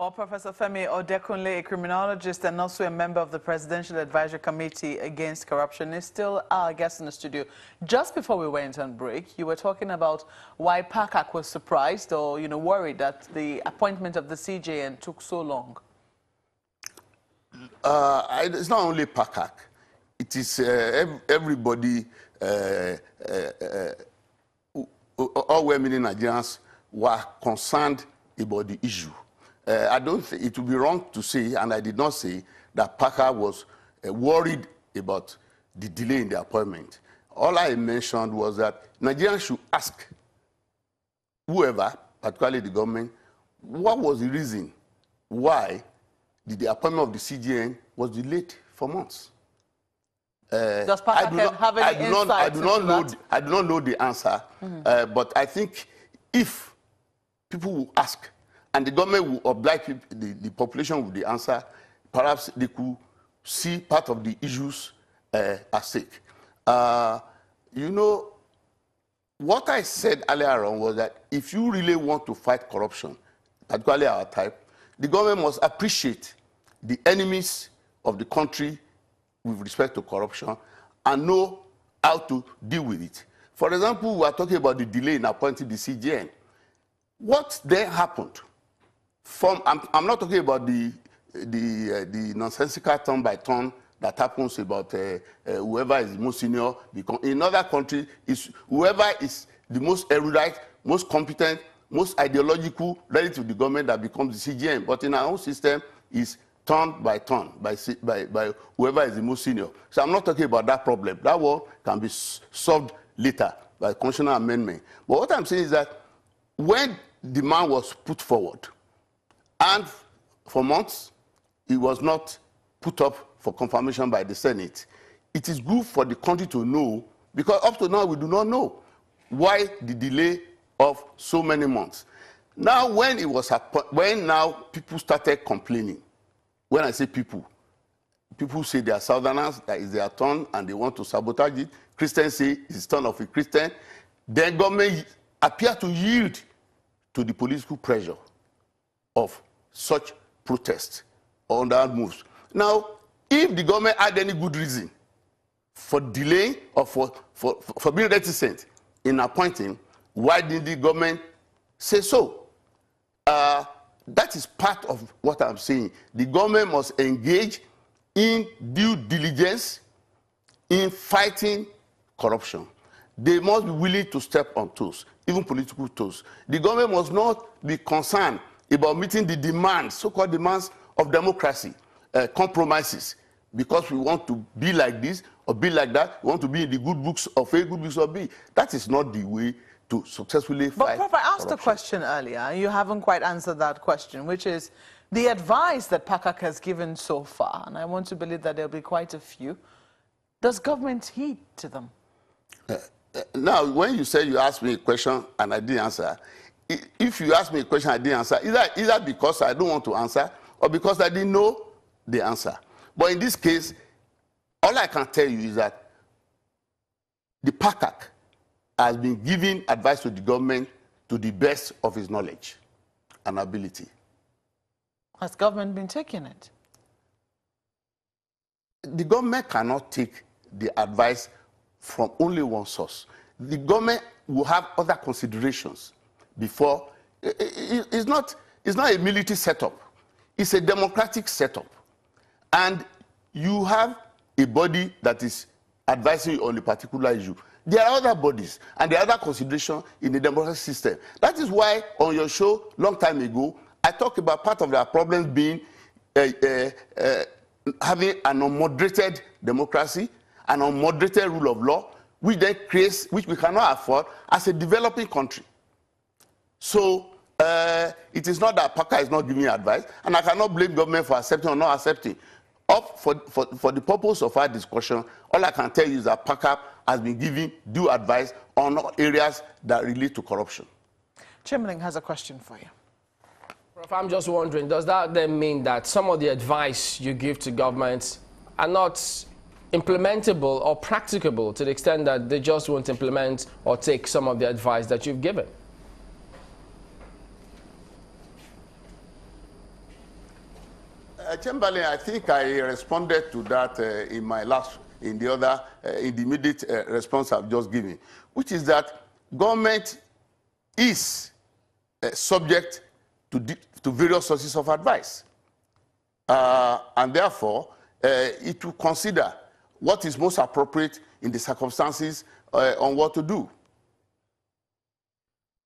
Well, Professor Femi Odekunle, a criminologist and also a member of the Presidential Advisory Committee Against Corruption, is still our guest in the studio. Just before we went on break, you were talking about why PACAC was surprised or, worried that the appointment of the CJN took so long. It's not only PACAC. It is everybody, all well-meaning Nigerians were concerned about the issue. I don't think it would be wrong to say, and I did not say, that PACAC was worried about the delay in the appointment. All I mentioned was that Nigerians should ask whoever, particularly the government, what was the reason why the appointment of the CJN was delayed for months. Does PACAC have any insight? I do not know the answer, but I think if people will ask, and the government will oblige the population with the answer, perhaps they could see part of the issues at stake. What I said earlier on was that if you really want to fight corruption, particularly our type, the government must appreciate the enemies of the country with respect to corruption and know how to deal with it. For example, we are talking about the delay in appointing the CJN. What then happened? I'm not talking about the nonsensical turn by turn that happens about whoever is the most senior. Because in other countries, whoever is the most erudite, most competent, most ideological relative to the government that becomes the CJN. But in our own system, is turn by turn by whoever is the most senior. So I'm not talking about that problem. That one can be solved later by constitutional amendment. But what I'm saying is that when the man was put forward, and for months, it was not put up for confirmation by the Senate. It is good for the country to know, because up to now, we do not know why the delay of so many months. Now, when now people started complaining, when I say people say they are Southerners, that is their turn, and they want to sabotage it. Christians say it's the turn of a Christian. Then government appear to yield to the political pressure of such protests or that moves. Now, if the government had any good reason for delaying or for being reticent in appointing, why didn't the government say so? That is part of what I'm saying. The government must engage in due diligence in fighting corruption. They must be willing to step on toes, even political toes. The government must not be concerned about meeting the demands, so-called demands of democracy, compromises, because we want to be like this or be like that. We want to be in the good books of A, good books of B. That is not the way to successfully fight But Prof, I asked corruption. a question earlier, and you haven't quite answered that question, which is the advice that PACAC has given so far, and I want to believe that there'll be quite a few. Does government heed to them? Now, when you say you asked me a question and I didn't answer, if you ask me a question I didn't answer, either because I don't want to answer or because I didn't know the answer. But in this case, all I can tell you is that the PACAC has been giving advice to the government to the best of his knowledge and ability. Has government been taking it? The government cannot take the advice from only one source. The government will have other considerations before. It's not a military setup. It's a democratic setup. And you have a body that is advising you on a particular issue. There are other bodies and there are other considerations in the democratic system. That is why on your show, long time ago, I talked about part of their problems being having an unmoderated democracy, an unmoderated rule of law, which then creates, which we cannot afford as a developing country. So it is not that PACAC is not giving advice, and I cannot blame government for accepting or not accepting. For the purpose of our discussion, all I can tell you is that PACAC has been giving due advice on areas that relate to corruption. Chimling has a question for you. Prof, I'm just wondering, does that then mean that some of the advice you give to governments are not implementable or practicable to the extent that they just won't implement or take some of the advice that you've given? Chamberlain, I think I responded to that in the immediate response I've just given, which is that government is subject to various sources of advice. And therefore, it will consider what is most appropriate in the circumstances on what to do.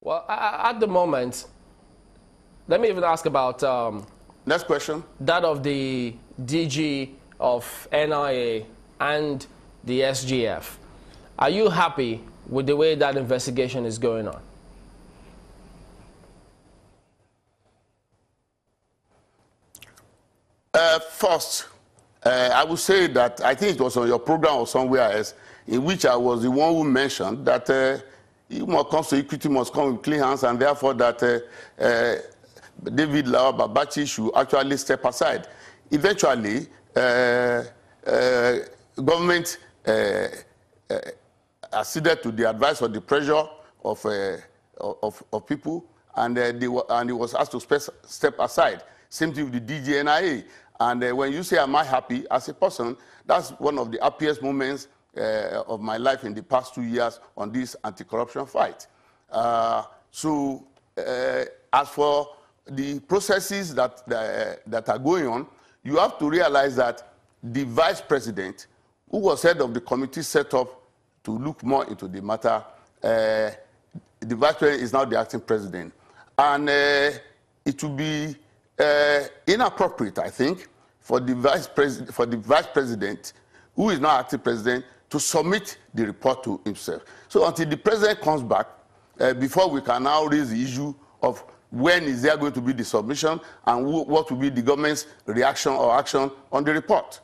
Well, at the moment, let me even ask about... Next question. That of the DG of NIA and the SGF. Are you happy with the way that investigation is going on? First, I would say that I think it was on your program or somewhere else in which I was the one who mentioned that what comes to equity must come with clean hands, and therefore that David Lawal Babachi should actually step aside. Eventually, government acceded to the advice or the pressure of people, and he was asked to step aside. Same thing with the DGNIA. And when you say, am I happy as a person, that's one of the happiest moments of my life in the past 2 years on this anti-corruption fight. As for the processes that are going on, you have to realize that the vice president, who was head of the committee set up to look more into the matter, the vice president is now the acting president. And it will be inappropriate, I think, for the vice president, who is now acting president, to submit the report to himself. So until the president comes back, before we can now raise the issue of when is there going to be the submission and what will be the government's reaction or action on the report.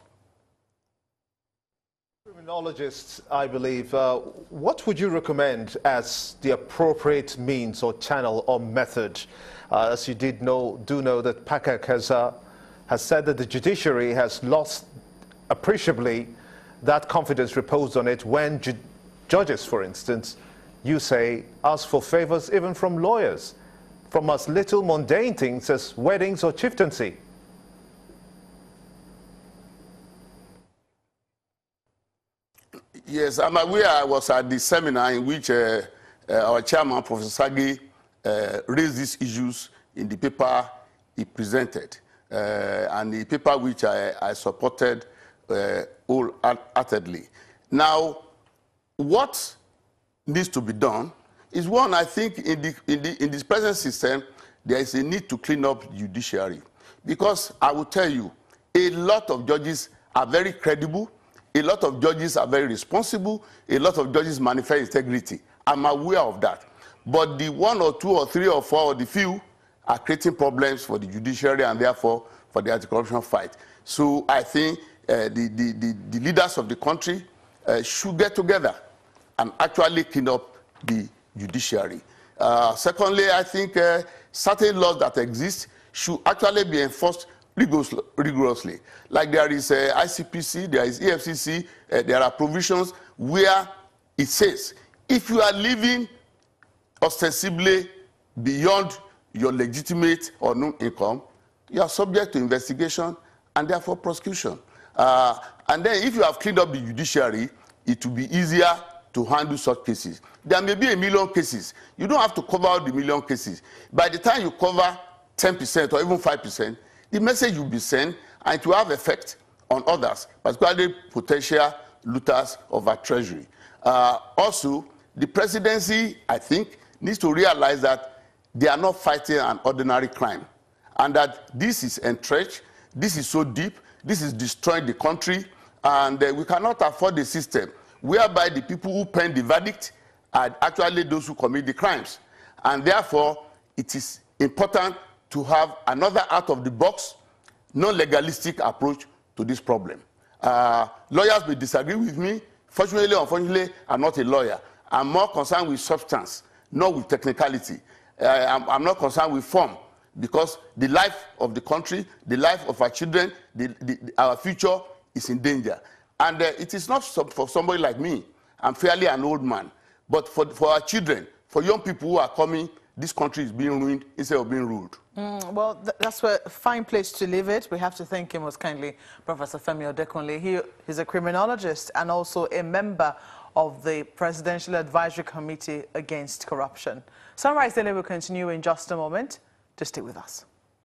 Criminologists, I believe, what would you recommend as the appropriate means or channel or method? As you do know that PACAC has said that the judiciary has lost appreciably that confidence reposed on it when judges, for instance, you say, ask for favors even from lawyers, from as little mundane things as weddings or chieftaincy. Yes, I'm aware. I was at the seminar in which our chairman, Professor Sagi, raised these issues in the paper he presented, and the paper which I supported wholeheartedly. Now, what needs to be done is, one, I think in this present system, there is a need to clean up the judiciary. Because I will tell you, a lot of judges are very credible, a lot of judges are very responsible, a lot of judges manifest integrity. I'm aware of that. But the 1 or 2 or 3 or 4 or the few are creating problems for the judiciary and therefore for the anti-corruption fight. So I think the leaders of the country should get together and actually clean up the judiciary. Secondly, I think certain laws that exist should actually be enforced rigorously. Like there is ICPC, there is EFCC, there are provisions where it says, if you are living ostensibly beyond your legitimate or known income, you are subject to investigation and therefore prosecution. And then if you have cleaned up the judiciary, it will be easier to handle such cases. There may be 1 million cases. You don't have to cover all the 1 million cases. By the time you cover 10% or even 5%, the message will be sent and it will have effect on others, particularly potential looters of our treasury. Also, the presidency, I think, needs to realize that they are not fighting an ordinary crime, and that this is entrenched, this is so deep, this is destroying the country, and we cannot afford a system whereby the people who pen the verdict are actually those who commit the crimes. And therefore, it is important to have another out-of-the-box, non-legalistic approach to this problem. Lawyers may disagree with me. Fortunately or unfortunately, I'm not a lawyer. I'm more concerned with substance, not with technicality. I'm not concerned with form, because the life of the country, the life of our children, our future is in danger. And it is not for somebody like me. I'm fairly an old man. But for our children, for young people who are coming this country is being ruined instead of being ruled. Well, that's a fine place to leave it. We have to thank him most kindly, Professor Femi Odekunle. He's a criminologist and also a member of the Presidential Advisory Committee Against Corruption. Sunrise Daily will continue in just a moment. Just stay with us.